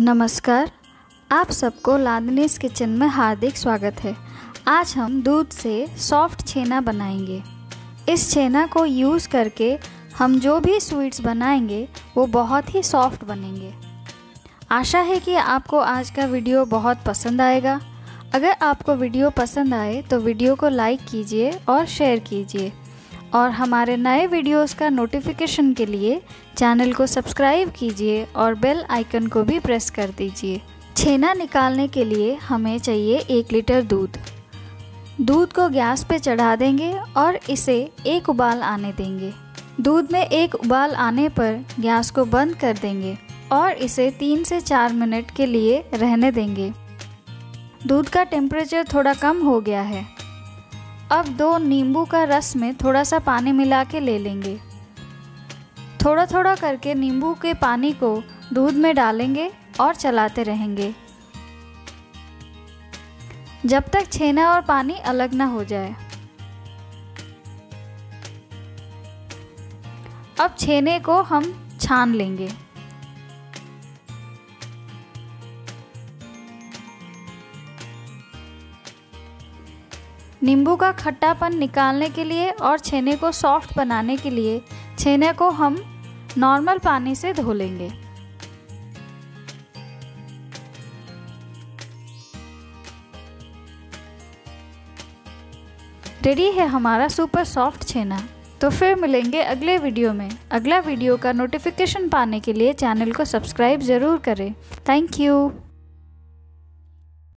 नमस्कार, आप सबको लादनीस किचन में हार्दिक स्वागत है। आज हम दूध से सॉफ्ट छेना बनाएंगे। इस छेना को यूज़ करके हम जो भी स्वीट्स बनाएंगे वो बहुत ही सॉफ्ट बनेंगे। आशा है कि आपको आज का वीडियो बहुत पसंद आएगा। अगर आपको वीडियो पसंद आए तो वीडियो को लाइक कीजिए और शेयर कीजिए और हमारे नए वीडियोस का नोटिफिकेशन के लिए चैनल को सब्सक्राइब कीजिए और बेल आइकन को भी प्रेस कर दीजिए। छेना निकालने के लिए हमें चाहिए 1 लीटर दूध। दूध को गैस पे चढ़ा देंगे और इसे एक उबाल आने देंगे। दूध में एक उबाल आने पर गैस को बंद कर देंगे और इसे 3 से 4 मिनट के लिए रहने देंगे। दूध का टेम्परेचर थोड़ा कम हो गया है। अब 2 नींबू का रस में थोड़ा सा पानी मिला के ले लेंगे। थोड़ा थोड़ा करके नींबू के पानी को दूध में डालेंगे और चलाते रहेंगे जब तक छेना और पानी अलग ना हो जाए। अब छेने को हम छान लेंगे। नींबू का खट्टापन निकालने के लिए और छेने को सॉफ्ट बनाने के लिए छेने को हम नॉर्मल पानी से धो लेंगे। रेडी है हमारा सुपर सॉफ्ट छेना। तो फिर मिलेंगे अगले वीडियो में। अगला वीडियो का नोटिफिकेशन पाने के लिए चैनल को सब्सक्राइब ज़रूर करें। Thank you.